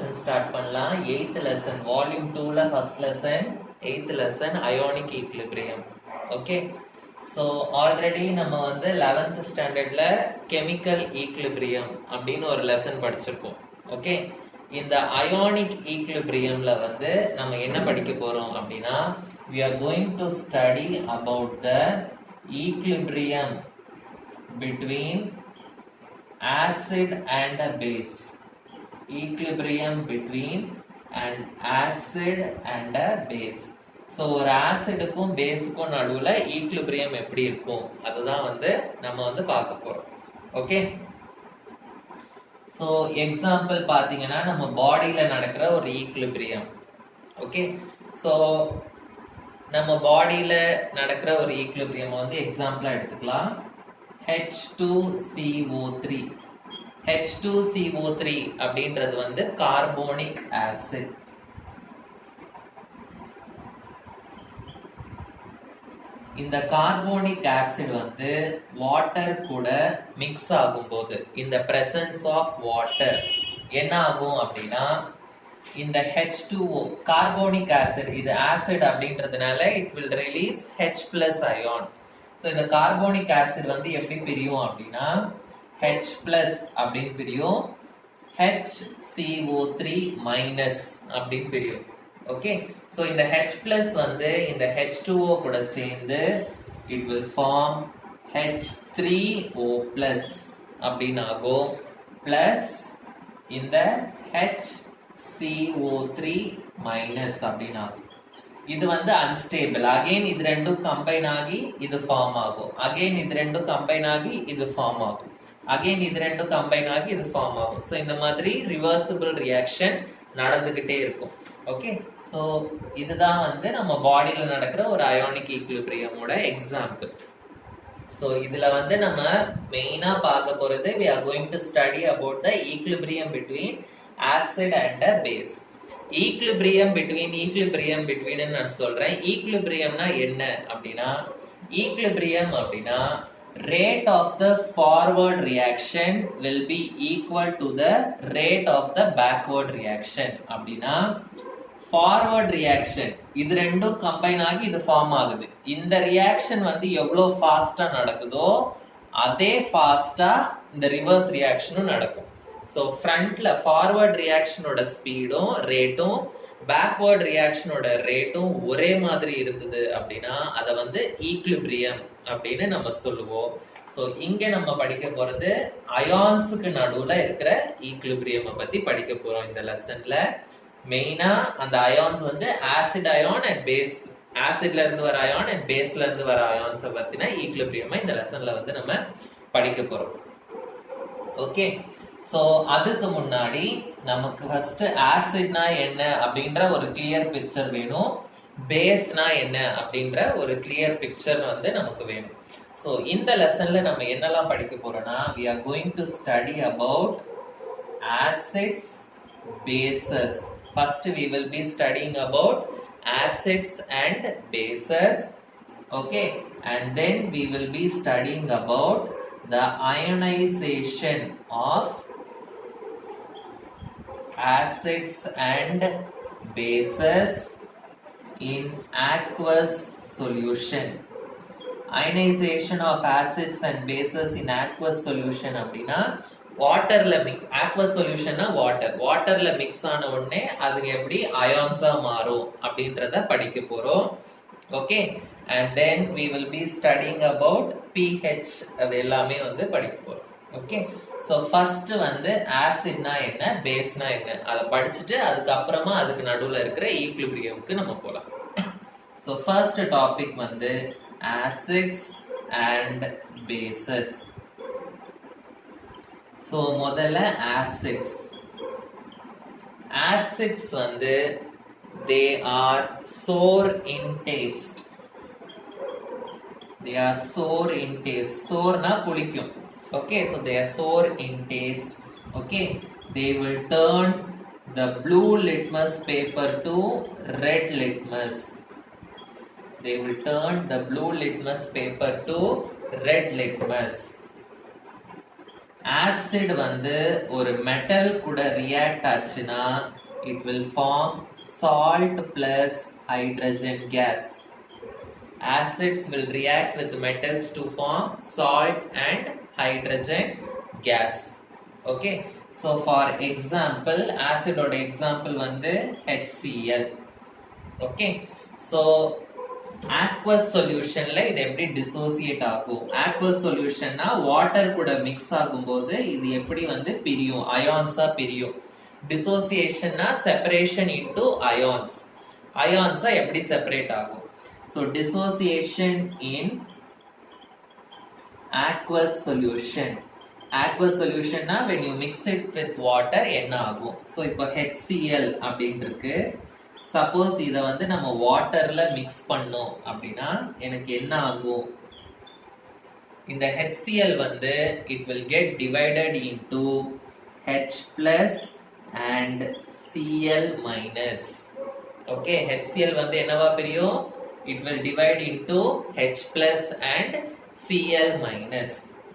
lesson start பண்ணலாம். 8th lesson volume 2ல first lesson 8th lesson ionic equilibrium. Okay, so already நம்ம வந்து 11th standardல chemical equilibrium அப்படின்னு ஒரு lesson படிச்சிருக்கோம். Okay, இந்த ionic equilibriumல வந்து நம்ம என்ன படிக்க போறோம் அப்படின்னா we are going to study about the equilibrium between acid and a base. Equilibrium between an acid and a base. So ஒரு ஆசிடுக்கும் பேஸுக்கும் நடுவில் ஈக்லிபிரியம் எப்படி இருக்கும் அதுதான் வந்து நம்ம வந்து பார்க்க போறோம். ஓகே, ஸோ எக்ஸாம்பிள் பார்த்தீங்கன்னா நம்ம பாடியில நடக்கிற ஒரு ஈக்லிபிரியம். ஓகே, ஸோ நம்ம பாடியில நடக்கிற ஒரு ஈக்லிபிரியம் வந்து எக்ஸாம்பிளா எடுத்துக்கலாம். H2CO3. H2CO3 அப்படின்றது வந்து கார்போனிக் ஆசிட். இந்த கார்போனிக் ஆசிட் வந்து வாட்டர் கூட மிக்ஸ் ஆகும்போது இந்த பிரசன்ஸ் ஆஃப் வாட்டர் என்ன ஆகும் அப்படின்னா இந்த H2O கார்போனிக் ஆசிட், இது ஆசிட் அப்படின்றதுனால it will release H+ ion. So இந்த கார்போனிக் ஆசிட் வந்து எப்படி பிரியும் அப்படின்னா H+ அப்படின்னு பிரியும், HCO3- அப்படின்னு பிரியும். ஓகே, ஸோ இந்த H+ வந்து இந்த H2O கூட சேர்ந்து it will form H3O+ அப்படின்னு ஆகும், பிளஸ் இந்த HCO3- அப்படின்னு ஆகும். இது வந்து அன்ஸ்டேபிள். அகைன் இது ரெண்டும் கம்பைன் ஆகி இது ஃபார்ம் ஆகும், அகைன் இது ரெண்டும் கம்பைன் ஆகி இது ஃபார்ம் ஆகும், அகைன் இது ரெண்டும் கம்பைன் ஆகி இது ஃபார்ம் ஆகும். ஸோ இந்த மாதிரி ரிவர்சிபிள் ரியாக்ஷன் நடந்துகிட்டே இருக்கும். ஓகே, ஸோ இதுதான் வந்து நம்ம பாடியில நடக்கிற ஒரு அயானிக் ஈக்லிபிரியமோட எக்ஸாம்பிள். ஸோ இதுல வந்து நம்ம மெயினா பார்க்க போறது we are going to study about the equilibrium between acid and a base. equilibrium between நான் சொல்றேன். equilibriumனா என்ன அப்படின்னா equilibrium அப்படின்னா rate of the forward reaction will be equal to the rate of the backward reaction. அப்படின்னா forward reaction இது ரெண்டும் combine ஆகி இது ஃபார்ம் ஆகுது. இந்த ரியாக்ஷன் வந்து எவ்வளவு ஃபாஸ்டா நடக்குதோ அதே ஃபாஸ்டா இந்த ரிவர்ஸ் ரியாக்ஷனும் நடக்கும். ஸோ ஃப்ரண்ட்ல ஃபார்வர்ட் ரியாக்ஷனோட ஸ்பீடும் ரேட்டும் பேக்வர்ட் ரியாக்ஷனோட ரேட்டும் ஒரே மாதிரி இருந்தது அப்படின்னா அதை வந்து ஈக்லிபிரியம் அப்படின்னு நம்ம சொல்லுவோம். ஸோ இங்க நம்ம படிக்க போறது அயான்ஸுக்கு நடுவுல இருக்கிற ஈக்லிபிரியம் பத்தி படிக்க போறோம் இந்த லெசன்ல. மெயினா அந்த அயான்ஸ் வந்து ஆசிட் அயான் அண்ட் பேஸ், ஆசிட்ல இருந்து வர அயான் அண்ட் பேஸ்ல இருந்து வர அயான்ஸை பத்தின ஈக்லிபிரியம் இந்த லெசன்ல வந்து நம்ம படிக்க போறோம். ஓகே, ஸோ அதுக்கு முன்னாடி நமக்கு ஃபர்ஸ்ட் ஆசிட்னா என்ன அப்படின்ற ஒரு கிளியர் பிக்சர் வேணும், பேஸ்னா என்ன அப்படின்ற ஒரு கிளியர் பிக்சர் வந்து நமக்கு வேணும். ஸோ இந்த லெசன்ல நம்ம என்னெல்லாம் படிக்க போறோம்னா we are going to study about acids, bases. First we will be studying about acids and bases. Okay, and then we will be studying about the ionization of acids and bases in aqueous solution. Ionization of acids and bases in aqueous solution அப்படின்னா வாட்டர்ல mix, aqueous சொல்யூஷன்னா வாட்டர்ல mix ஆன உடனே அது எப்படி அயான்ஸா மாறும் அப்படின்றத படிக்க போறோம். Okay, and then we will be studying about pH, அது எல்லாமே வந்து படிக்க போறோம். ஓகே, ஸோ ஃபர்ஸ்ட் வந்து ஆசிட்னா என்ன, பேஸ்னா என்ன அதை படிச்சுட்டு அதுக்கப்புறமா அதுக்கு நடுவில் இருக்கிற ஈக்லிபிரியம்க்கு நம்ம போகலாம். ஸோ ஃபர்ஸ்ட் டாபிக் வந்து acids and bases. ஸோ முதல்ல acids. acids வந்து they are sour in taste. They are sour in taste. sourனா புளிக்கும். Okay, so they are sour in taste. Okay, they will turn the blue litmus paper to red litmus. They will turn the blue litmus paper to red litmus. Acid வந்து ஒரு metal கூட react ஆச்சுன்னா it will form salt plus hydrogen gas. Acids will react with metals to form salt and hydrogen gas. Okay, so for example acid oda example வந்து HCl. Okay, so aqueous solutionல இது எப்படி dissociate ஆகும்? aqueous solutionனா water கூட mix ஆகும்போது இது எப்படி வந்து பிரியும், ions-ஆ பிரியும். dissociationனா separation into ions. ions-ஆ எப்படி separate ஆகும்? So dissociation in aqueous solution. aqueous solution na when you mix it with water என்ன ஆகும்? So இப்போ HCl அப்படின்னு இருக்கு. சப்போஸ் இதை வந்து நம்ம வாட்டர்ல மிக்ஸ் பண்ணோம் அப்படின்னா எனக்கு என்ன ஆகும்? இந்த HCl வந்து it will get divided into H plus and Cl minus. Okay, HCl வந்து என்னவா பிரியும்? It will divide into H plus and Cl minus.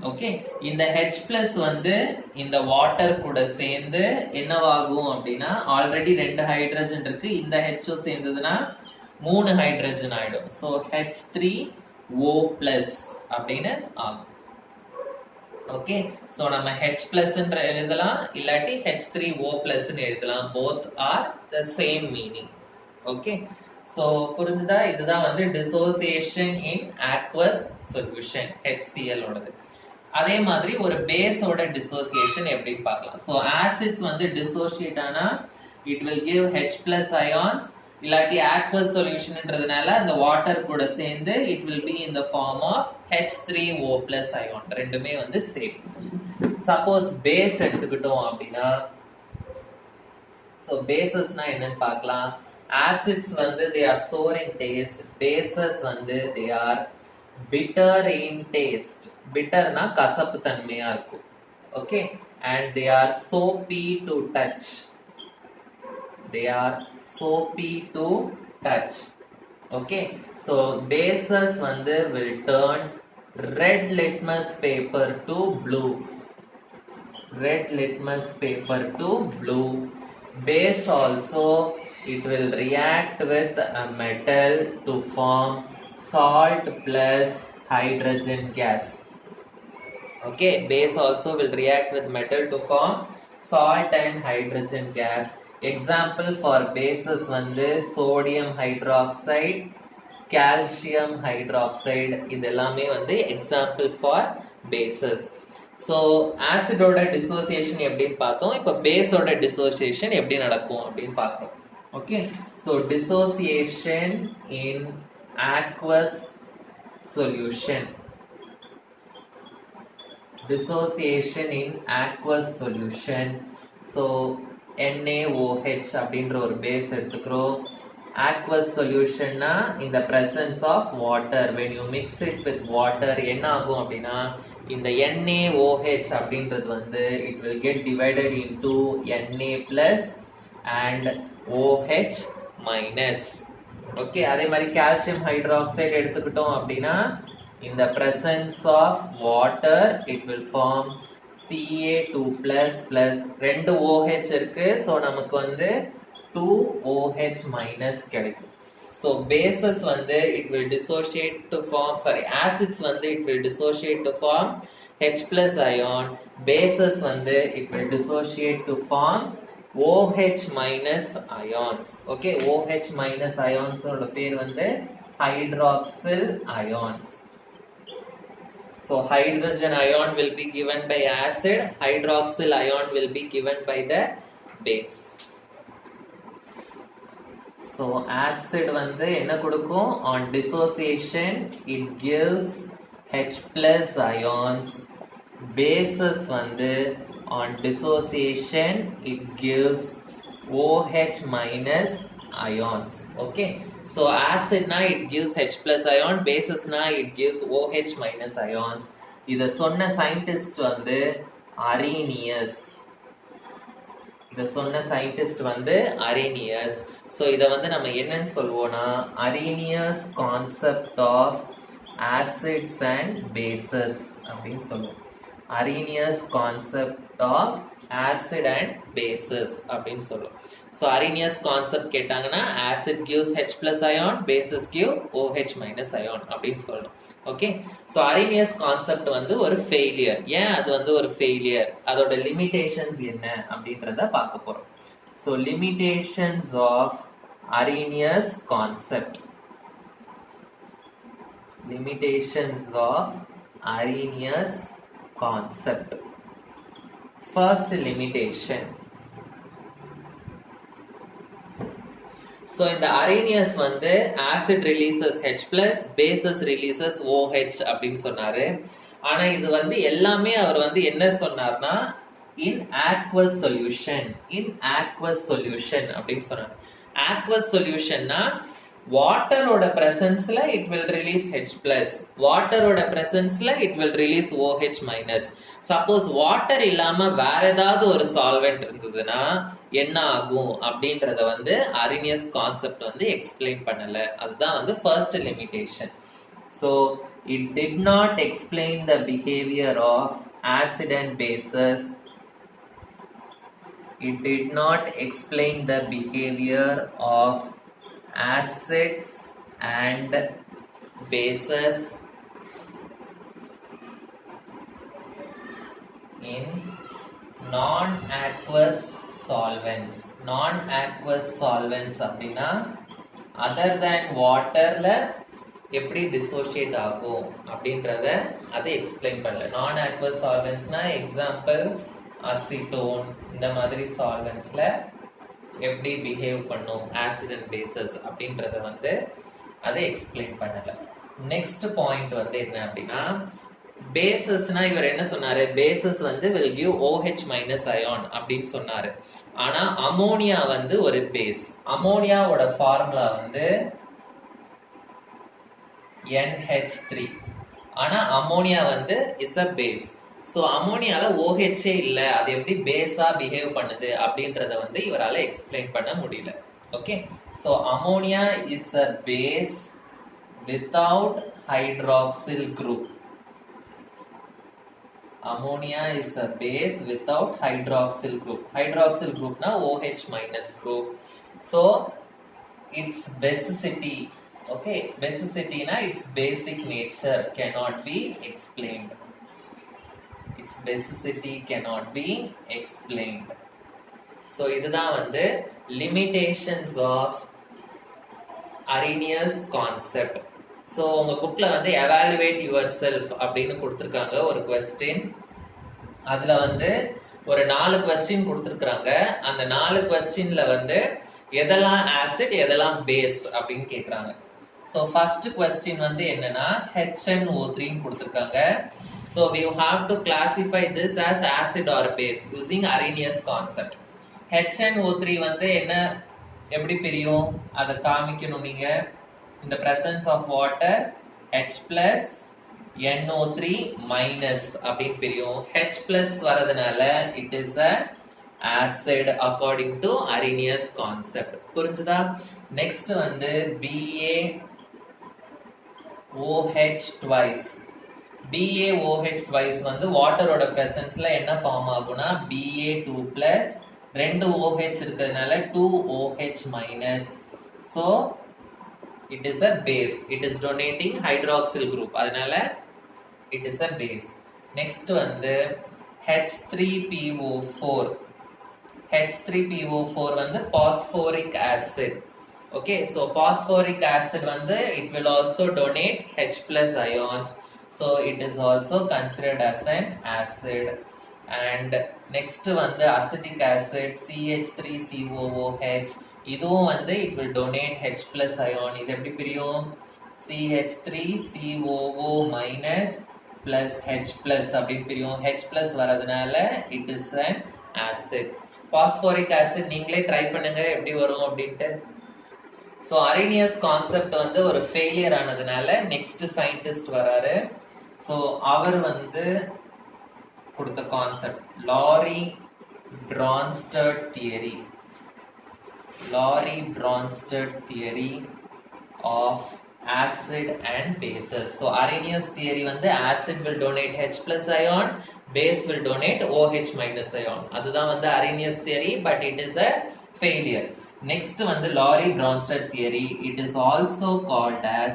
Okay, இந்த H plus வந்து இந்த வாட்டர் கூட சேர்ந்து என்னவாகும் அப்படின்னா ஆல்ரெடி 2 ஹைட்ரஜன் இருக்கு, இந்த H சேர்ந்ததுன்னா 3 ஹைட்ரஜன் ஆயிடும். So H3O plus அப்படின்னு ஆகும். ஓகே, சோ நம்ம H plus ன்ற எழுதலாம், இல்லாட்டி H3O plus ன்னு எழுதலாம். both are the same meaning. Okay, so புரிஞ்சுதா? இதுதான் வந்து dissociation in aqueous solution HCl ஓடது. அதே மாதிரி ஒரு பேஸோட dissociation எப்படின்னு பார்க்கலாம். சோ acids வந்து dissociate ஆனா it will give H plus ions, இல்லாட்டி aqueous solutionன்றதுனால அந்த வாட்டர் கூட சேர்ந்து it will be in the form of H3O plus ion. ரெண்டுமே வந்து சேம். சப்போஸ் பேஸ் எடுத்துக்கிட்டோம் அப்படின்னா சோ பேசஸ்னா என்னன்னு பார்க்கலாம். acids வந்து they are sour in taste, bases வந்து they are bitter in taste. bitterனா கசப்பு தன்மையா இருக்கும். okay, and they are soapy to touch. they are soapy to touch. okay, so bases வந்து will turn red litmus paper to blue. red litmus paper to blue. Base also it will react with a metal to form salt plus hydrogen gas. Okay, base also will react with metal to form salt and hydrogen gas. Example for bases வந்து sodium hydroxide, calcium hydroxide, இதெல்லாமே வந்து example for bases. So acid ஓட dissociation எப்படின்னு பார்த்தோம். இப்போ base ஓட dissociation எப்படி நடக்கும் அப்படின்னு பார்க்கிறோம். Okay, so dissociation in aqueous solution. dissociation in aqueous solution. so NaOH அப்படின்ற ஒரு பேஸ் எடுத்துக்கிறோம். aqueous solution னா in the presence of water, when you mix it with water என்ன ஆகும் அப்படின்னா இந்த NaOH அப்படின்றது வந்து it will get divided into Na plus and OH minus. Okay, அதே மாதிரி கால்சியம் ஹைட்ராக்சைடு எடுத்துக்கிட்டோம் அப்படின்னா in the presence of water it will form Ca2 plus plus 2 OH இருக்கு, so நமக்கு வந்து 2 OH minus கிடைக்கும். so bases வந்து it will dissociate to form, acids வந்து it will dissociate to form H plus ion. bases வந்து it will dissociate to form OH minus ions. okay, OH minus ions ஓட பேர் வந்து hydroxyl ions. so hydrogen ion will be given by acid, hydroxyl ion will be given by the base. so acid வந்து என்ன கொடுக்கும்? on dissociation it gives H plus ions. bases வந்து on dissociation it gives OH minus ions. okay, so acid na it gives H plus ion, bases na it gives OH minus ions. இத சொன்ன scientist வந்து Arrhenius. இத சொன்ன scientist வந்து Arrhenius. so இத வந்து நம்ம என்னன்னு சொல்வோம்னா Arrhenius concept of acids and bases அப்படின்னு சொல்லுவோம். Arrhenius concept of acid and bases அப்படின்னு சொல்லும். So Arrhenius concept கேட்டாங்கன்னா acid gives H plus ion, bases give OH minus ion அப்படின்னு சொல்லும். ஓகே, ஸோ Arrhenius concept வந்து ஒரு ஃபெயிலியர். ஏன் அது வந்து ஒரு ஃபெயிலியர், அதோட லிமிடேஷன்ஸ் என்ன அப்படின்றத பார்க்க போறோம். So limitations of Arrhenius concept. Limitations of Arrhenius concept. First limitation. So in the Arrhenius வந்து acid releases H plus, bases releases OH அப்படின்னு சொன்னாரு. ஆனா இது வந்து எல்லாமே அவர் வந்து என்ன சொன்னார்னா in aqueous solution, in aqueous solution அப்படின்னு சொன்னார். aqueous solutionனா வாட்டரோட பிரசன்ஸ்ல it will release H plus, வாட்டரோட பிரசன்ஸ்ல it will release OH minus. Suppose water இல்லாம வேற ஏதாவது ஒரு சால்வெண்ட் இருந்ததுன்னா என்ன ஆகும் அப்படின்றத வந்து Arrhenius கான்செப்ட் வந்து எக்ஸ்பிளைன் பண்ணல. அதுதான் வந்து first limitation. So it did not explain the behaviour of acid and bases. It did not explain the behavior of acids and bases in non-aqueous solvents. Non-aqueous solvents அப்படின்னா other than waterல எப்படி dissociate ஆகும் அப்படின்றத அதை explain பண்ணல. non-aqueous solventsனா example acetone, இந்த மாதிரி சால்வெண்ட்ஸ்ல எப்படி behave பண்ணும் ஆசிட் அண்ட் பேசஸ் அப்படின்றத வந்து அதை எக்ஸ்பிளைன் பண்ணல. நெக்ஸ்ட் பாயிண்ட் வந்து என்ன அப்படின்னா பேசஸ்னா இவர் என்ன சொன்னாரு, பேசஸ் வந்து will give OH minus ion அப்படின்னு சொன்னாரு. ஆனா அமோனியா வந்து ஒரு பேஸ். அமோனியாவோட ஃபார்முலா வந்து NH3. ஆனா அமோனியா வந்து இஸ் அ பேஸ். ஸோ அமோனியால OH இல்ல, அது எப்படி பேஸா பிஹேவ் பண்ணுது அப்படின்றத வந்து இவரால எக்ஸ்பிளைன் பண்ண முடியல. Okay, so ammonia is a base without hydroxyl group. Ammonia is a base without hydroxyl group. Hydroxyl குரூப்னா OH minus group. So it's basicity, okay, பேசிசிட்டினா it's basic nature cannot be explained. Its basicity cannot be explained. So இதுதான் வந்து limitations of Arrhenius concept. So உங்க புக்ல வந்து evaluate yourself அப்படின்னு கொடுத்திருக்காங்க ஒரு question. அதுல வந்து ஒரு 4 question கொடுத்திருக்காங்க. அந்த 4 questionல வந்து எதெல்லாம் acid எதெல்லாம் base அப்படின்னு கேக்குறாங்க. So first question வந்து என்னன்னா HNO3 கொடுத்திருக்காங்க. So we have to classify this as acid or base using Arrhenius concept. HNO3 வந்து என்ன எப்படி பிரியும் அதை காமிக்கணும் நீங்க. in the presence of water H plus NO3 minus அப்படின்னு பிரியும். H plus வரதுனால it is a acid according to Arrhenius concept. புரிஞ்சுதா? next வந்து BaOH twice. BaOH twice வந்து வாட்டரோட பிரசன்ஸ்ல என்ன ஃபார்ம் ஆகும்னா Ba2 plus 2 OH இருக்கிறதுனால 2OH minus. So it is a base. It is donating hydroxyl group. அதனால it is a base. Next வந்து H3PO4. H3PO4 வந்து phosphoric acid. Okay, so phosphoric acid வந்து it will also donate H plus ions. So it is also considered as an acid. And next வந்து acetic acid CH3COOH. இதுவும் வந்து it will donate H plus ion. இது எப்படி பிரியும்? CH3COO minus plus H plus அப்படின்னு பிரியும். H plus வரதுனால it is an acid. Phosphoric acid நீங்களே ட்ரை பண்ணுங்க எப்படி வரும் அப்படின்ட்டு. ஸோ Arrhenius கான்செப்ட் வந்து ஒரு ஃபெயிலியர் ஆனதுனால நெக்ஸ்ட் சயின்டிஸ்ட் வராரு. ஸோ அவர் வந்து கொடுத்த concept lorry Brønsted theory. Laurie Bronsted theory of acid and bases. So Arrhenius theory வந்து acid will donate H plus ion, base will donate OH minus ion. அதுதான் வந்து Arrhenius theory, but it is a failure. Next வந்து Laurie Bronsted theory. It is also called as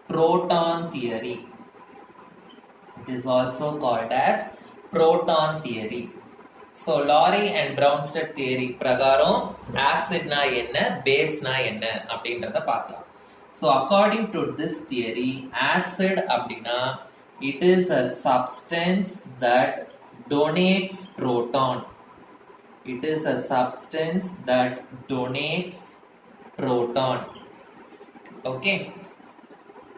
proton theory. It is also called as proton theory. So Laurie and Bronsted theory பிரகாரம் ஆசிட்னா என்ன, பேஸ்னா என்ன அப்படின்றத பார்க்கலாம். So according to this theory, acid அப்படின்னா it is a substance that donates proton. It is a substance that donates proton. Okay.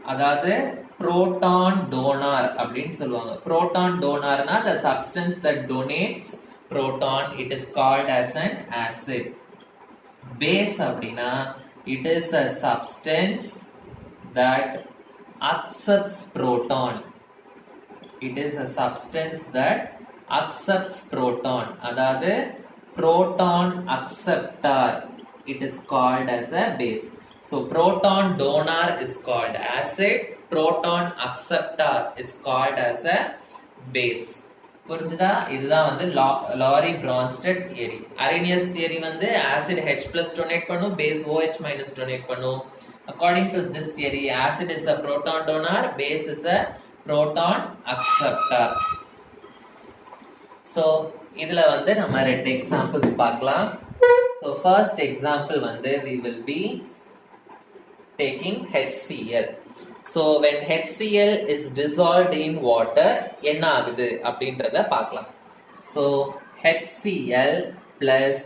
அதாவது proton donor அப்படின்னு சொல்லுவாங்க. Proton donorனா the substance that donates proton, it is called as an acid. Base அப்படின்னா it is a substance that accepts proton. It is a substance that accepts proton. அதாவது proton acceptor, it is called as a base. So proton donor is called acid, proton acceptor is called as a base. புரிஞ்சுதா? இதுதான் வந்து lorry Brønsted theory. Arrhenius theory வந்து acid H+ donate பண்ணும், base OH- donate பண்ணும். According to this theory, acid is a proton donor, base is a proton acceptor. So இதுல வந்து நம்ம ரெண்டு எக்ஸாம்பிள்ஸ் பார்க்கலாம். So first example வந்து we will be taking HCl. So when HCl is dissolved in water, என்ன ஆகுது அப்படின்றத பார்க்கலாம். So HCl plus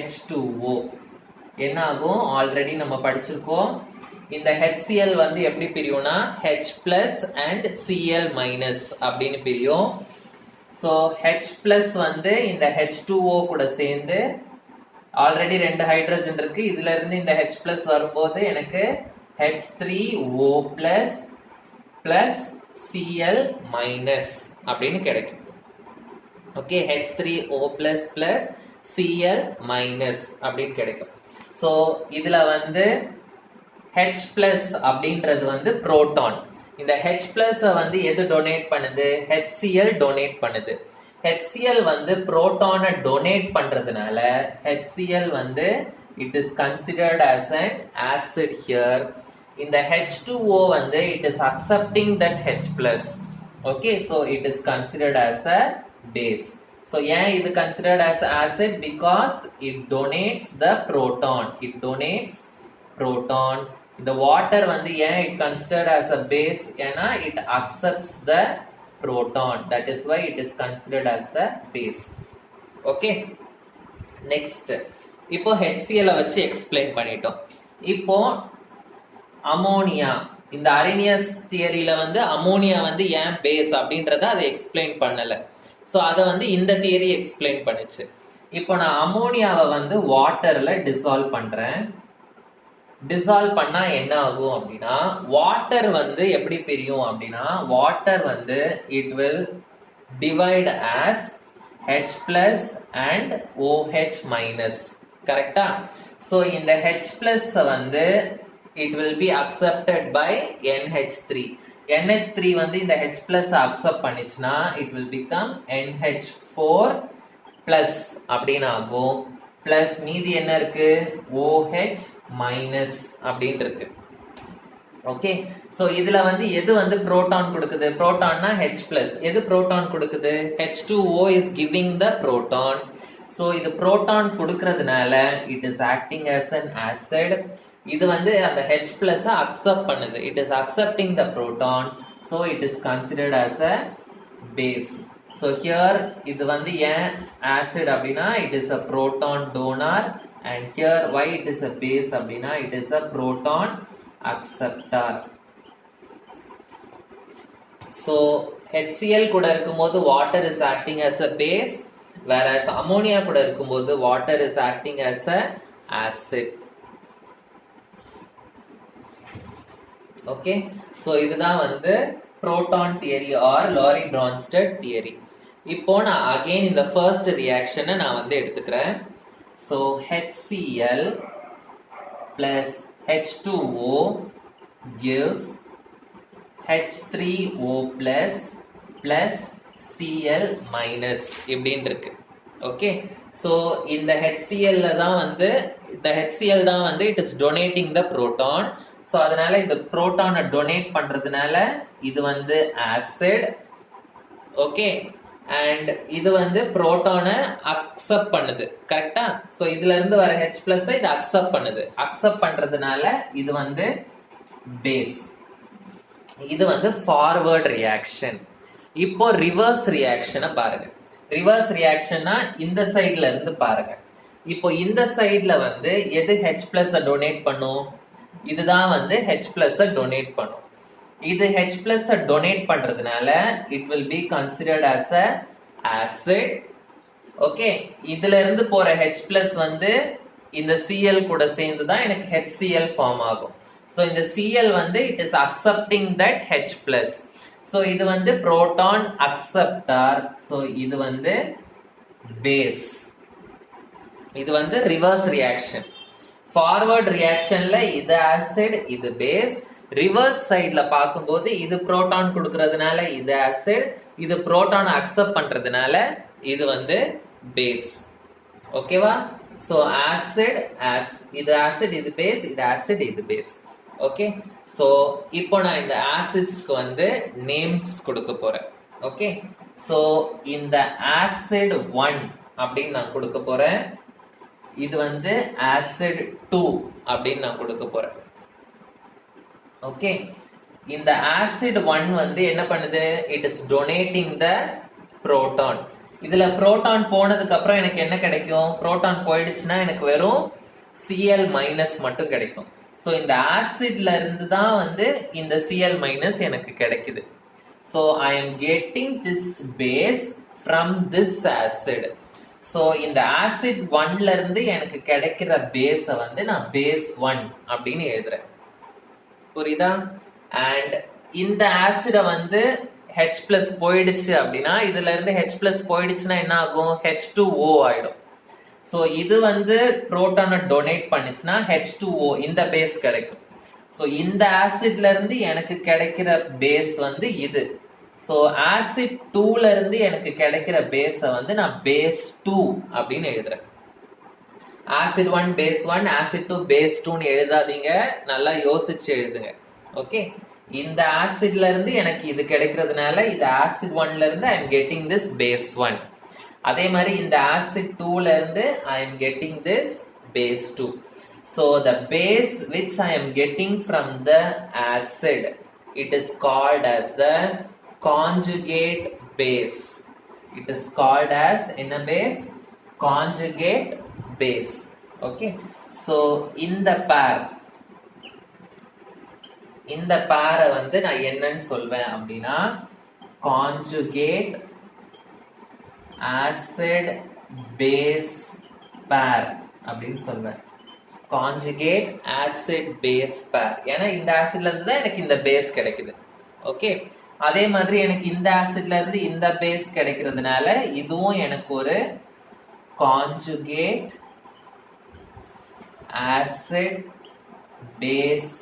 H2O என்ன ஆகும்? ஆல்ரெடி நம்ம படிச்சிருக்கோம். இந்த HCl வந்து எப்படி பிரியும்னா H plus and Cl minus அப்படின்னு பிரியும். So H plus வந்து இந்த H2O கூட சேர்ந்து ஆல்ரெடி ரெண்டு ஹைட்ரஜன் இருக்கு, இதுல இருந்து இந்த H plus வரும்போது எனக்கு H3O plus plus Cl minus அப்படின்னு கிடைக்கும். Okay, H3O plus plus Cl minus அப்படின்னு கிடைக்கும். ஸோ இதுல வந்து H plus அப்படின்றது வந்து புரோட்டான். இந்த H plus வந்து எது டொனேட் பண்ணுது? HCl டொனேட் பண்ணுது. HCl வந்து புரோட்டானை டொனேட் பண்றதுனால HCl வந்து it is considered as an acid here. இந்த H2O வந்து it is accepting that H plus. Okay, so it is considered as a base. So ஏன் இது considered as acid? Because it donates the proton. It donates proton. இந்த water வந்து ஏன் it considered as a base? ஏன்னா it accepts the proton. That is why it is considered as the base. Okay. Next, இப்போ HCl வச்சு explain பண்ணிட்டோம். இப்போ ammonia, இந்த Arrhenius தியரியில வந்து அமோனியா வந்து ஏன் பேஸ் அப்படின்றத அதை எக்ஸ்பிளைன் பண்ணல. ஸோ அதை வந்து இந்த தியரி எக்ஸ்பிளைன் பண்ணுச்சு. இப்போ நான் அமோனியாவை வந்து வாட்டர்ல டிசால்வ் பண்றேன். டிசால்வ் பண்ணா என்ன ஆகும் அப்படின்னா, வாட்டர் வந்து எப்படி பிரியும் அப்படின்னா, வாட்டர் வந்து it will divide as H plus and OH minus. கரெக்டா? ஸோ இந்த H plus வந்து it will be accepted by NH3. NH3 வந்து இந்த H plus அக்செப்ட் பண்ணிச்சுன்னா it will become NH4 plus அப்படின்னு ஆகும். பிளஸ் மீதி என்ன இருக்கு? OH minus அப்படின்னு இருக்கு. ஓகே, சோ இதுல வந்து எது வந்து புரோட்டான் கொடுக்குது? புரோட்டான்னா H plus. எது புரோட்டான் கொடுக்குது? H2O is giving the proton. So இது proton கொடுக்கிறதுனால it is acting as an acid. இது வந்து அந்த H plus அக்செப்ட் பண்ணுது. It is accepting the proton. So it is considered as a base. So here இது வந்து ஏன் acid அப்படின்னா it is a proton donor, and here why it is a base அப்படின்னா it is a proton acceptor. So HCl கூட இருக்கும்போது water is acting as a base, whereas ammonia கூட இருக்கும்போது water is acting as a acid. Okay, so இதுதான் வந்து proton theory or Laurie Bronsted theory. இப்போ நான் again இந்த first reaction நான் வந்து எடுத்துக்கிறேன். So HCl plus H2O gives H3O plus plus HCl minus இப்படின்னு இருக்கு. ஓகே, ஸோ இந்த HCl தான் வந்து இந்த HCl தான் வந்து it is donating the proton. So அதனால இந்த புரோட்டானை டொனேட் பண்றதுனால இது வந்து ஆசிட். ஓகே, அண்ட் இது வந்து புரோட்டானை அக்செப்ட் பண்ணுது. கரெக்டா? ஸோ இதுல இருந்து வர H பிளஸ் இது அக்செப்ட் பண்ணுது. அக்செப்ட் பண்றதுனால இது வந்து பேஸ். இது வந்து ஃபார்வர்ட் ரியாக்ஷன். இப்போ ரிவர்ஸ் ரியாக்ஷனை பாருங்க. ரிவர்ஸ் ரியாக்ஷன்னா இந்த சைட்ல இருந்து பாருங்க. இப்போ இந்த சைட்ல வந்து எது H பிளஸ் டொனேட் பண்ணும்? இதுதான் வந்து H பிளஸ் டொனேட் பண்ணும். இது H பிளஸ் டொனேட் பண்றதுனால it will be considered as a acid. Okay, இதுல இருந்து போற H பிளஸ் வந்து இந்த Cl கூட சேர்ந்து தான் எனக்கு HCl ஃபார்ம் ஆகும். ஸோ இந்த Cl வந்து it is accepting that H plus. So இது வந்து புரோட்டான் அக்செப்டார். ஸோ இது வந்து பேஸ். இது வந்து ரிவர்ஸ் ரியாக்ஷன். ஃபார்வர்ட் ரியாக்ஷன்ல இது ஆசிட், இது பேஸ். ரிவர்ஸ் சைட்ல பார்க்கும்போது இது புரோட்டான் கொடுக்கறதுனால இது ஆசிட், இது புரோட்டான் அக்செப்ட் பண்றதுனால இது வந்து பேஸ். ஓகேவா? ஸோ ஆசிட் இது ஆசிட், இது பேஸ், இது ஆசிட், இது பேஸ். ஓகே, ஸோ இப்போ நான் இந்த ஆசிட்ஸ்க்கு வந்து நேம்ஸ் கொடுக்க போறேன். ஓகே, ஸோ இந்த ஆசிட் 1 அப்படின்னு நான் கொடுக்க போறேன். இது வந்து ஆசிட் 2 அப்படின்னு நான் கொடுக்க போறேன். ஓகே, இந்த ஆசிட் 1 வந்து என்ன பண்ணுது? It is donating the proton. இதுல புரோட்டான் போனதுக்கு அப்புறம் எனக்கு என்ன கிடைக்கும்? புரோட்டான் போயிடுச்சுன்னா எனக்கு வெறும் Cl மைனஸ் மட்டும் கிடைக்கும். ஸோ இந்த ஆசிட்ல இருந்து தான் வந்து இந்த Cl மைனஸ் எனக்கு கிடைக்குது. So I am getting this base from this acid. So இந்த ஆசிட் 1ல இருந்து எனக்கு கிடைக்கிற பேஸை வந்து நான் பேஸ் 1 அப்படின்னு எழுதுறேன். புரியுதா? அண்ட் இந்த ஆசிட வந்து H பிளஸ் போயிடுச்சு அப்படின்னா இதுல இருந்து H பிளஸ் போயிடுச்சுன்னா என்ன ஆகும்? H2O ஆயிடும். ஸோ இது வந்து புரோட்டானை டொனேட் பண்ணுச்சுன்னா H2O இந்த பேஸ் கிடைக்கும். ஸோ இந்த ஆசிட்ல இருந்து எனக்கு கிடைக்கிற பேஸ் வந்து இது. ஸோ ஆசிட் 2ல இருந்து எனக்கு கிடைக்கிற பேஸை வந்து நான் பேஸ் 2 அப்படின்னு எழுதுறேன். ஆசிட் 1 பேஸ் 1, ஆசிட் 2 பேஸ் 2ன்னு எழுதாதீங்க, நல்லா யோசிச்சு எழுதுங்க. ஓகே, இந்த ஆசிட்ல இருந்து எனக்கு இது கிடைக்கிறதுனால இது ஆசிட் 1ல இருந்து I am getting this base 1. அதே மாதிரி இந்த ஆசிட் 2ல இருந்து I am getting this base 2. So the base which I am getting from the acid, it is called as the conjugate base. It is called as in a base conjugate base. Okay, so இந்த பேரை வந்து நான் என்னன்னு சொல்வேன் அப்படின்னா conjugate acid base pair அப்படின்னு சொல்வேன். Conjugate acid base பேர். ஏன்னா இந்த ஆசிட்ல இருந்து தான் எனக்கு இந்த பேஸ் கிடைக்குது. ஓகே, அதே மாதிரி எனக்கு இந்த ஆசிட்ல இருந்து இந்த பேஸ் கிடைக்கிறதுனால இதுவும் எனக்கு ஒரு கான்ஜுகேட் ஆசிட் பேஸ்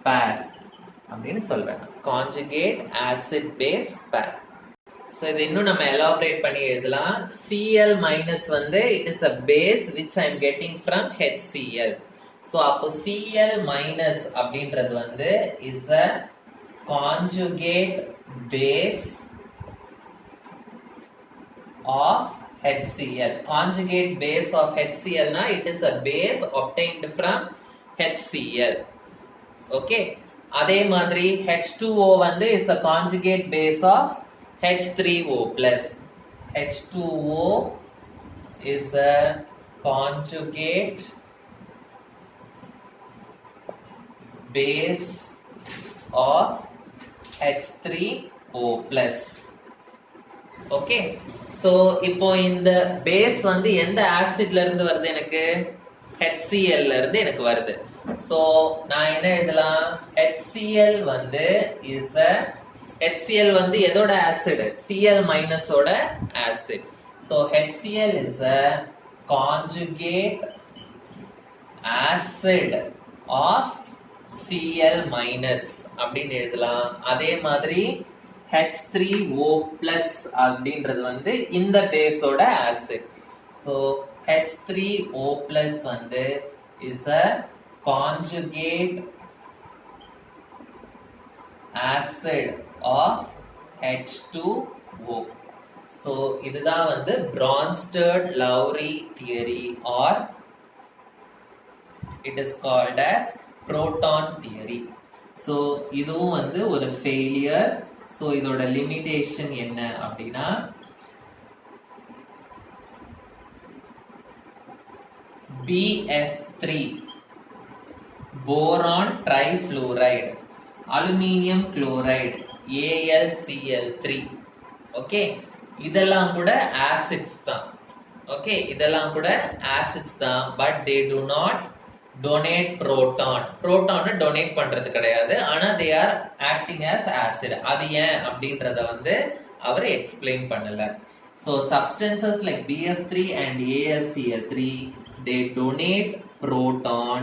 பேர் அப்படின்னு சொல்வேன். Conjugate acid base pair. So இது இன்னும் நம்ம elaborate பண்ணி எழுதலாம். Cl minus வந்து it is a base which I am getting from HCl. So அப்போ Cl minus அப்படின்றது வந்து is a conjugate base of HCl. Conjugate base of HCl na it is a base obtained from HCl. Okay, அதே மாதிரி H2O வந்து is a conjugate base of H3O plus. H2O is a conjugate base of H3O plus. Okay, so இப்போ இந்த base வந்து எந்த ஆசிட்ல இருந்து வருது? எனக்கு HCl ல இருந்து எனக்கு வருது. So நான் என்ன எழுதலாம்? HCl வந்து is a HCl வந்து எதோட ஆசிட்? Cl minus ஓட acid. So HCl is a conjugate acid of Cl minus அப்படின்னு எழுதலாம். அதே மாதிரி H3O plus அப்படின்றது வந்து இந்த பேஸோட ஆசிட். So H3O plus வந்து is a conjugate acid of H2O. So இதுதான் வந்து Bronsted-Lowry theory, or it is called as proton theory. So இதுவும் வந்து ஒரு failure. So இதோட limitation என்ன அப்படின்னா, BF3 boron trifluoride, aluminium chloride, AlCl3. Okay, இதெல்லாம் கூட acids தான். ஓகே, இதெல்லாம் கூட acids தான், but they do not donate proton. proton donate பண்றது கிடையாது, ஆனா they are acting as acid. அது ஏன் அப்படின்றத வந்து அவர் எக்ஸ்பிளைன் பண்ணல. So substances like BF3 and AlCl3, they donate proton,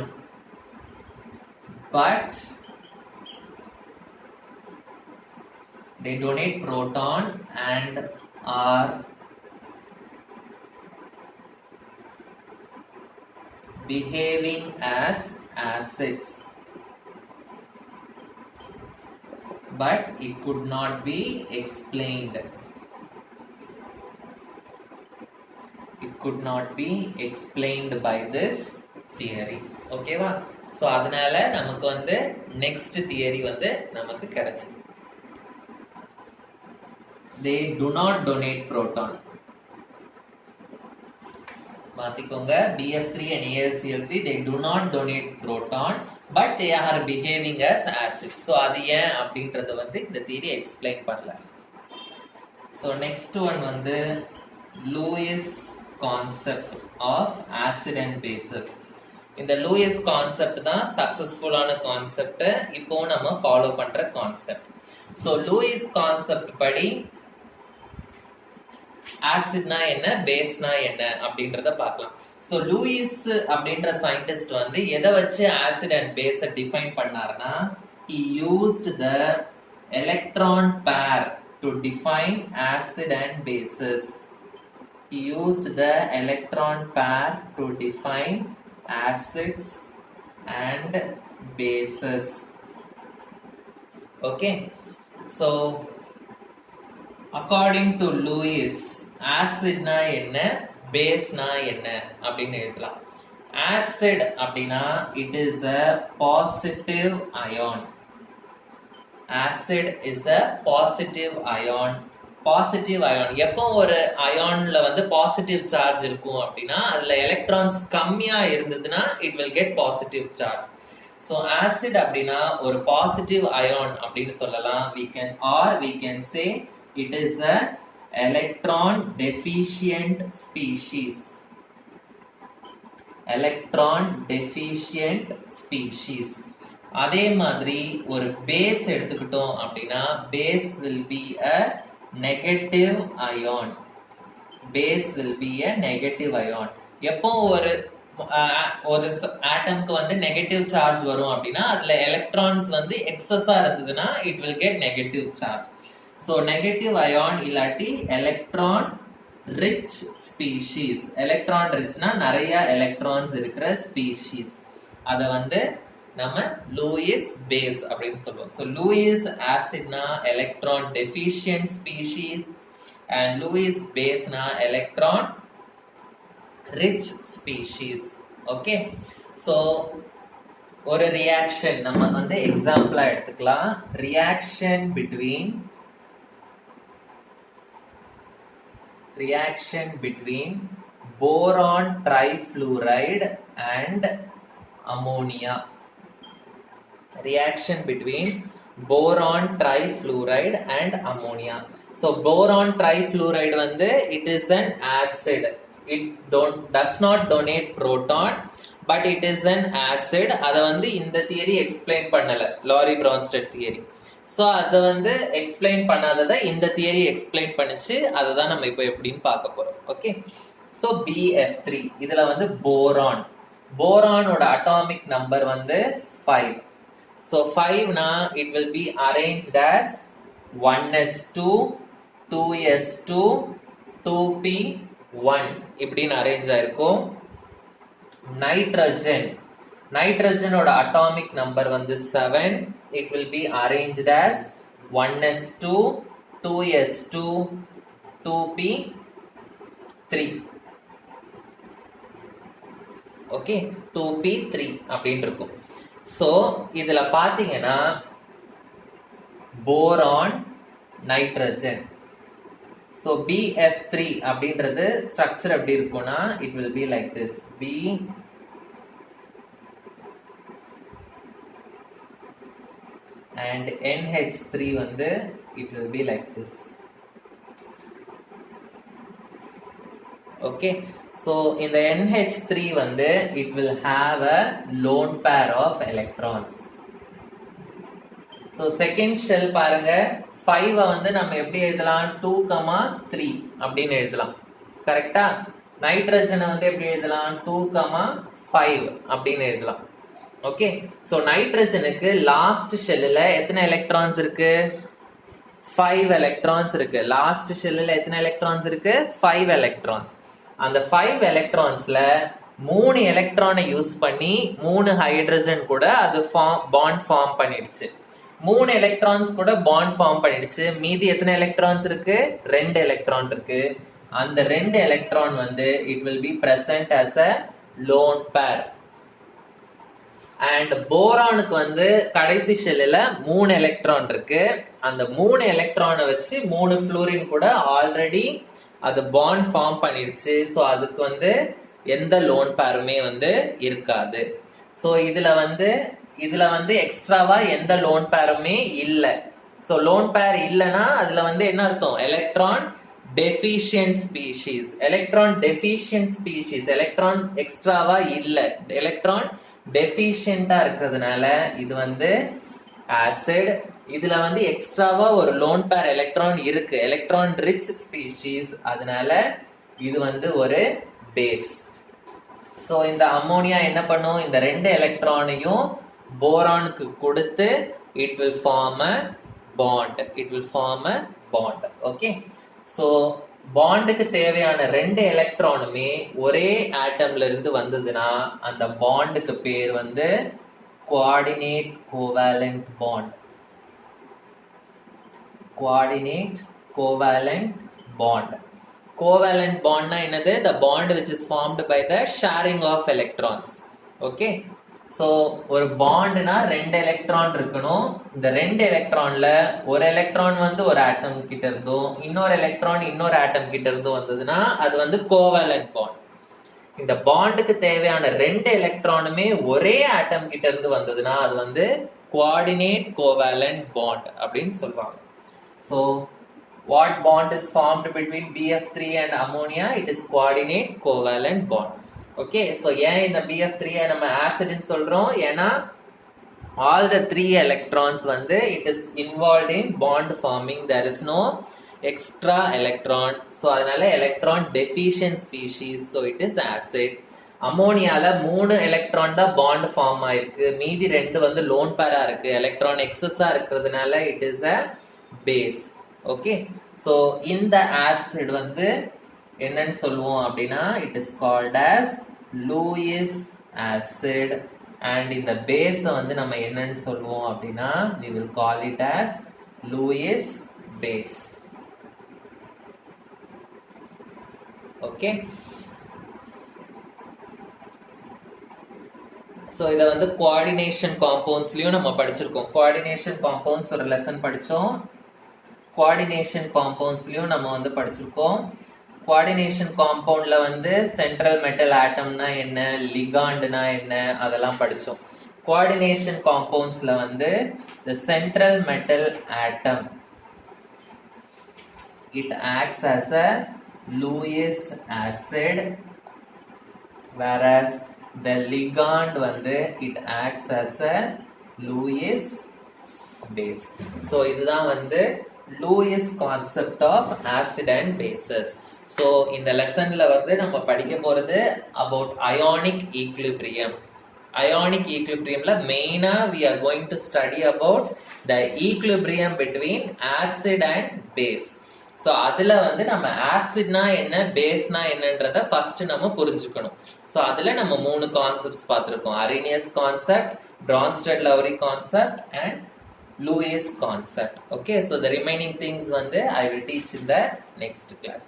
but they donate proton and are behaving as acids, but it could not be explained. It could not be explained by this theory. Okay va? So அதனால நமக்கு வந்து next theory வந்து நமக்கு கிடைச்சு. They do not donate proton. மாத்திக்கோங்க, BF3 and AlCl3, they do not donate proton, but they are behaving as acids. So அது ஏன் அப்படின்றத வந்து இந்த தியரி எக்ஸ்பிளைன் பண்ணல. So next one வந்து Lewis concept of acid and bases. இந்த Lewis concept தான் சக்சஸ்ஃபுல்லான concept, இப்போ நம்ம ஃபாலோ பண்ற கான்செப்ட். ஸோ லூயிஸ் கான்செப்ட் படி ஆசிட்னா என்ன, பேஸ்னா என்ன அப்படின்றத பார்க்கலாம். ஸோ லூயிஸ் அப்படின்ற சயின்டிஸ்ட் வந்து எதை வச்சு ஆசிட் அண்ட் பேஸை டிஃபைன் பண்ணாருன்னா, he used the electron pair to define acid and bases. He used the electron pair to define acids and bases. Okay, so according to Lewis, acid na enna, base na enna அப்படினு எழுதலாம். acid அப்படினா it is a positive ion. acid is a positive ion. Positive ion, எப்போ ஒரு அயான்ல வந்து positive charge இருக்கும் அப்படின்னா அதுல electrons கம்மியா இருந்ததுன்னா it will get positive charge. So acid அப்படின்னா ஒரு பாசிட்டிவ் அயான் அப்படின்னு சொல்லலாம். we can say it is a electron deficient species. electron deficient species. அதே மாதிரி ஒரு பேஸ் எடுத்துக்கிட்டோம் அப்படின்னா base will be a negative ion. base will be a negative ion. எப்போ ஒரு ஆட்டம்க்கு வந்து நெகட்டிவ் சார்ஜ் வரும் அப்படின்னா அதுல எலக்ட்ரான்ஸ் வந்து எக்ஸஸா இருந்ததுன்னா it will get negative charge. So negative ion இல்லாட்டி எலக்ட்ரான் ரிச் ஸ்பீஷீஸ். எலக்ட்ரான் ரிச்னா நிறைய எலக்ட்ரான்ஸ் இருக்கிற ஸ்பீஷீஸ், அதை வந்து நம்ம லூயிஸ் பேஸ் அப்படின்னு சொல்லுவோம். ஸோ லூயிஸ் ஆசிட்னா electron deficient species and Lewis பேஸ்னா electron rich species. Okay, so ஒரு ரியாக்ஷன் நம்ம வந்து எக்ஸாம்பிளா எடுத்துக்கலாம். Reaction between boron trifluoride and ammonia. Reaction between boron trifluoride and ammonia. So boron trifluoride வந்து it is an acid. It does not donate proton, but it is an acid. அத வந்து இந்த theory explain பண்ணல, lorry Brønsted theory. So அதை வந்து explain பண்ணாததை இந்த theory explain பண்ணிச்சு. அதை தான் நம்ம இப்போ எப்படின்னு பார்க்க போறோம். ஓகே, ஸோ BF3 இதுல வந்து போரானோட அட்டாமிக் நம்பர் வந்து 5. So 5 na it will be arranged as 1s2 2s2 2p1 இப்படின்னு அரேஞ்ச் ஆயிருக்கும். நைட்ரஜனோட அட்டாமிக் நம்பர் வந்து 7. It will be arranged as 1s2 2s2 2p3. Okay, 2p3 அப்படின்னு இருக்கும். ஸோ இதுல பாத்தீங்கன்னா போரான் நைட்ரஜன். ஸோ BF3 அப்படின்றது ஸ்ட்ரக்சர் எப்படி இருக்கும்னா it will be like this. B and NH3 வந்து it will be like this. Okay, so in the NH3 வந்து it will have a lone pair of electrons. So second shell பாருங்க, 5 வந்து நம்ம எப்படி எழுதலாம்? 2,3 அப்படின்னு எழுதலாம். கரெக்டா? நைட்ரஜனை வந்து எப்படி எழுதலாம்? 2,5 அப்படின்னு எழுதலாம். ஓகே, சோ நைட்ரஜனுக்கு லாஸ்ட் ஷெல்லுல எத்தனை எலக்ட்ரான்ஸ் இருக்கு? 5 எலக்ட்ரான்ஸ் இருக்கு. லாஸ்ட் ஷெல்லுல எத்தனை எலக்ட்ரான்ஸ் இருக்கு? 5 எலக்ட்ரான்ஸ். அந்த 5 எலக்ட்ரான்ஸ்ல 3 எலக்ட்ரானை யூஸ் பண்ணி 3 ஹைட்ரஜன் கூட அது பாண்ட் ஃபார்ம் பண்ணிடுச்சு. 3 எலக்ட்ரான்ஸ் கூட பாண்ட் ஃபார்ம் பண்ணிடுச்சு. மீதி எத்தனை எலக்ட்ரான்ஸ் இருக்கு? 2 எலக்ட்ரான் இருக்கு. அந்த 2 எலக்ட்ரான் வந்து it will be present as a lone pair. And போரானுக்கு வந்து கடைசி ஷெல்லுல 3 எலக்ட்ரான் இருக்கு. அந்த 3 எலக்ட்ரானை வச்சு 3 ஃப்ளூரின் கூட ஆல்ரெடி அது பாண்ட் ஃபார்ம் பண்ணிடுச்சு. ஸோ அதுக்கு வந்து எந்த லோன் பேருமே வந்து இருக்காது. ஸோ இதுல வந்து எக்ஸ்ட்ராவா எந்த லோன் பேருமே இல்லை. ஸோ லோன் பேர் இல்லைன்னா அதுல வந்து என்ன அர்த்தம்? Electron deficient species. Electron deficient species, electron எக்ஸ்ட்ராவா இல்லை, எலக்ட்ரான் டெஃபிஷியண்டா இருக்கிறதுனால இது வந்து ஆசிட். இதுல வந்து எக்ஸ்ட்ராவா ஒரு லோன் பேர் எலக்ட்ரான் இருக்கு, எலக்ட்ரான் ரிச் ஸ்பீஷீஸ், அதனால இது வந்து ஒரு பேஸ். சோ இந்த அம்மோனியா என்ன பண்ணும்? இந்த 2 எலக்ட்ரானையும் போரானுக்கு கொடுத்து it will form a bond. Okay, so பாண்டுக்கு தேவையான 2 எலக்ட்ரானுமே ஒரே ஆட்டம்ல இருந்து வந்ததுன்னா அந்த பாண்டுக்கு பேர் வந்து கோஆர்டினேட் கோவேலன்ட் பாண்ட். கோவேலன்ட் பாண்ட்னா என்னது? the bond which is formed by the sharing of electrons. Okay, so ஒரு பாண்ட்னா 2 எலக்ட்ரான் இருக்கணும். இந்த 2 எலக்ட்ரான்ல ஒரு எலக்ட்ரான் வந்து ஒரு ஆட்டம் கிட்ட இருந்தும் இன்னொரு எலக்ட்ரான் இன்னொரு ஆட்டம் கிட்ட இருந்தும் வந்ததுன்னா அது வந்து கோவேலன்ட் பாண்ட். இந்த பாண்டுக்கு தேவையான 2 எலக்ட்ரானுமே ஒரே ஆட்டம் கிட்ட இருந்து வந்ததுன்னா அது வந்து கோஆர்டினேட் கோவேலன்ட் பாண்ட் அப்படின்னு சொல்லுவாங்க. So what bond is formed between BF3 and ammonia? It is coordinate covalent bond. Okay, so ஏன் இந்த BF3 நம்ம ஆசிட் ன்னு சொல்றோம்? ஏன்னா all the 3 electrons வந்து it is involved in bond forming. There is no extra electron. So அதனால electron deficient species. So it is acid. அம்மோனியால 3 electron தான் bond form ஆயிருக்கு. மீதி 2 வந்து லோன் பேரா இருக்கு. எலக்ட்ரான் எக்ஸஸா இருக்கிறதுனால it is a base. Okay, so இந்த ஆசிட் வந்து என்னன்னு சொல்லுவோம் அப்படின்னா it is called as Lewis acid. and இந்த பேஸ் வந்து நம்ம என்னன்னு சொல்லுவோம் அப்படின்னா we will call it as Lewis base. Okay, so இத வந்து கோஆர்டினேஷன் காம்பவுண்ட்ஸ்லயும் நம்ம படிச்சிருக்கோம். கோஆர்டினேஷன் காம்பவுண்ட்ஸ் ஒரு லெசன் படிச்சோம். கோஆர்டினேஷன் காம்பவுண்ட்ஸ்லயும் நம்ம வந்து படிச்சிருக்கோம். கோஆர்டினேஷன் காம்பவுண்ட்ல வந்து சென்ட்ரல் மெட்டல் ஆட்டம்னா என்ன, லிகாண்ட்னா என்ன, அதெல்லாம் படிச்சோம். கோஆர்டினேஷன் காம்பவுண்ட்ஸ்ல வந்து the central metal atom it acts as a Lewis acid, whereas the ligand வந்து it acts as a Lewis base. so இதுதான் வந்து Lewis concept of acid and bases. so இந்த லெசன்ல வந்து நம்ம படிக்க போறது about ionic equilibrium. Ionic equilibriumல மெயினா we are going to study about the equilibrium between acid and base. So அதுல வந்து நம்ம ஆசிட்னா என்ன பேஸ்னா என்னன்றத ஃபர்ஸ்ட் நம்ம புரிஞ்சுக்கணும். ஸோ அதுல நம்ம 3 கான்செப்ட்ஸ் பார்த்திருக்கோம். Arrhenius concept, Bronsted-Lowry concept and Lewis concept. Okay, so the remaining things வந்து I will teach in the next class.